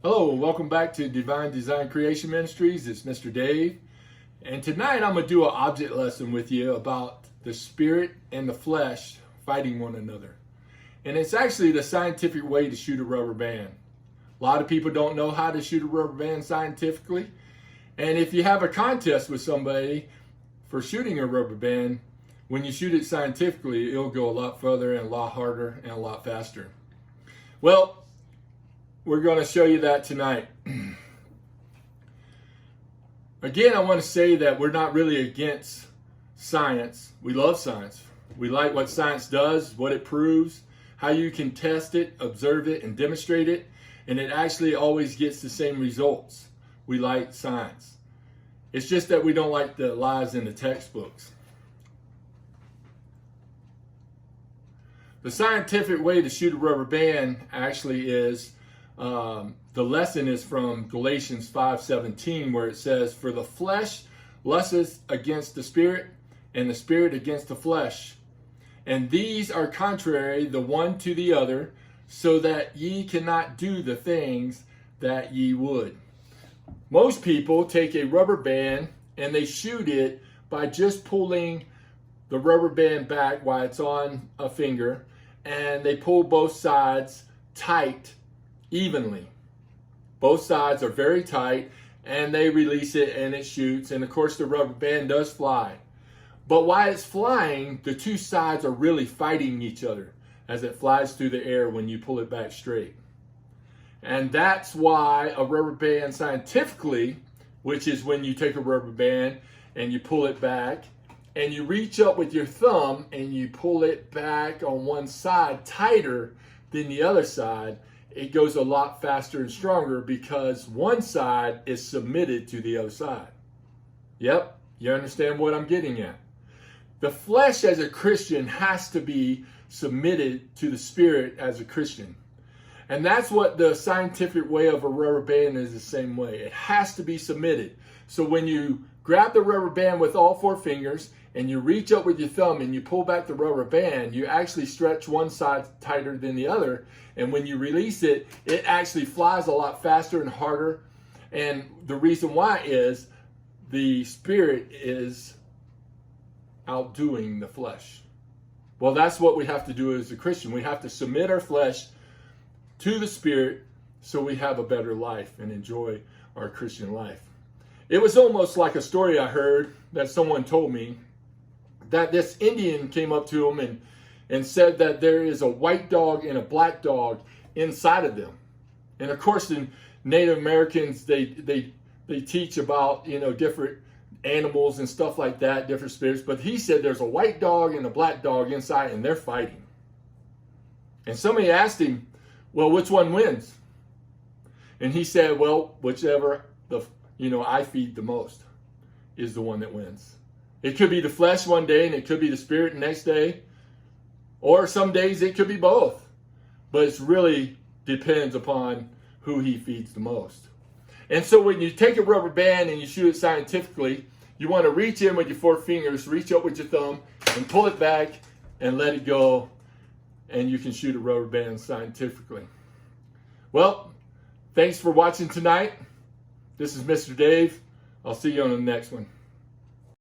Hello, welcome back to Divine Design Creation Ministries. It's Mr. Dave. And tonight I'm going to do an object lesson with you about the spirit and the flesh fighting one another. And it's actually the scientific way to shoot a rubber band. A lot of people don't know how to shoot a rubber band scientifically. And if you have a contest with somebody for shooting a rubber band, when you shoot it scientifically, it'll go a lot further and a lot harder and a lot faster. Well, we're going to show you that tonight. Again, I want to say that we're not really against science. We love science. We like what science does, what it proves, how you can test it, observe it, and demonstrate it. And it actually always gets the same results. We like science. It's just that we don't like the lies in the textbooks. The scientific way to shoot a rubber band actually is the lesson is from Galatians 5:17, where it says, "For the flesh lusteth against the spirit, and the spirit against the flesh. And these are contrary the one to the other, so that ye cannot do the things that ye would." Most people take a rubber band and they shoot it by just pulling the rubber band back while it's on a finger, and they pull both sides tight evenly. Both sides are very tight, and they release it and it shoots, and of course the rubber band does fly. But while it's flying, the two sides are really fighting each other as it flies through the air when you pull it back straight. And that's why a rubber band scientifically, which is when you take a rubber band and you pull it back and you reach up with your thumb and you pull it back on one side tighter than the other side, it goes a lot faster and stronger because one side is submitted to the other side. Yep, you understand what I'm getting at. The flesh as a Christian has to be submitted to the spirit as a Christian. And that's what the scientific way of a rubber band is the same way. It has to be submitted. So when you grab the rubber band with all four fingers and you reach up with your thumb and you pull back the rubber band, you actually stretch one side tighter than the other. And when you release it, it actually flies a lot faster and harder. And the reason why is the spirit is outdoing the flesh. Well, that's what we have to do as a Christian. We have to submit our flesh to the spirit so we have a better life and enjoy our Christian life. It was almost like a story I heard that someone told me, that this Indian came up to him and said that there is a white dog and a black dog inside of them. And of course, in Native Americans, they teach about, different animals and stuff like that, different spirits. But he said there's a white dog and a black dog inside, and they're fighting. And somebody asked him, well, which one wins? And he said, well, whichever I feed the most is the one that wins. It could be the flesh one day and it could be the spirit the next day. Or some days it could be both. But it really depends upon who he feeds the most. And so when you take a rubber band and you shoot it scientifically, you want to reach in with your four fingers, reach up with your thumb, and pull it back and let it go. And you can shoot a rubber band scientifically. Well, thanks for watching tonight. This is Mr. Dave. I'll see you on the next one.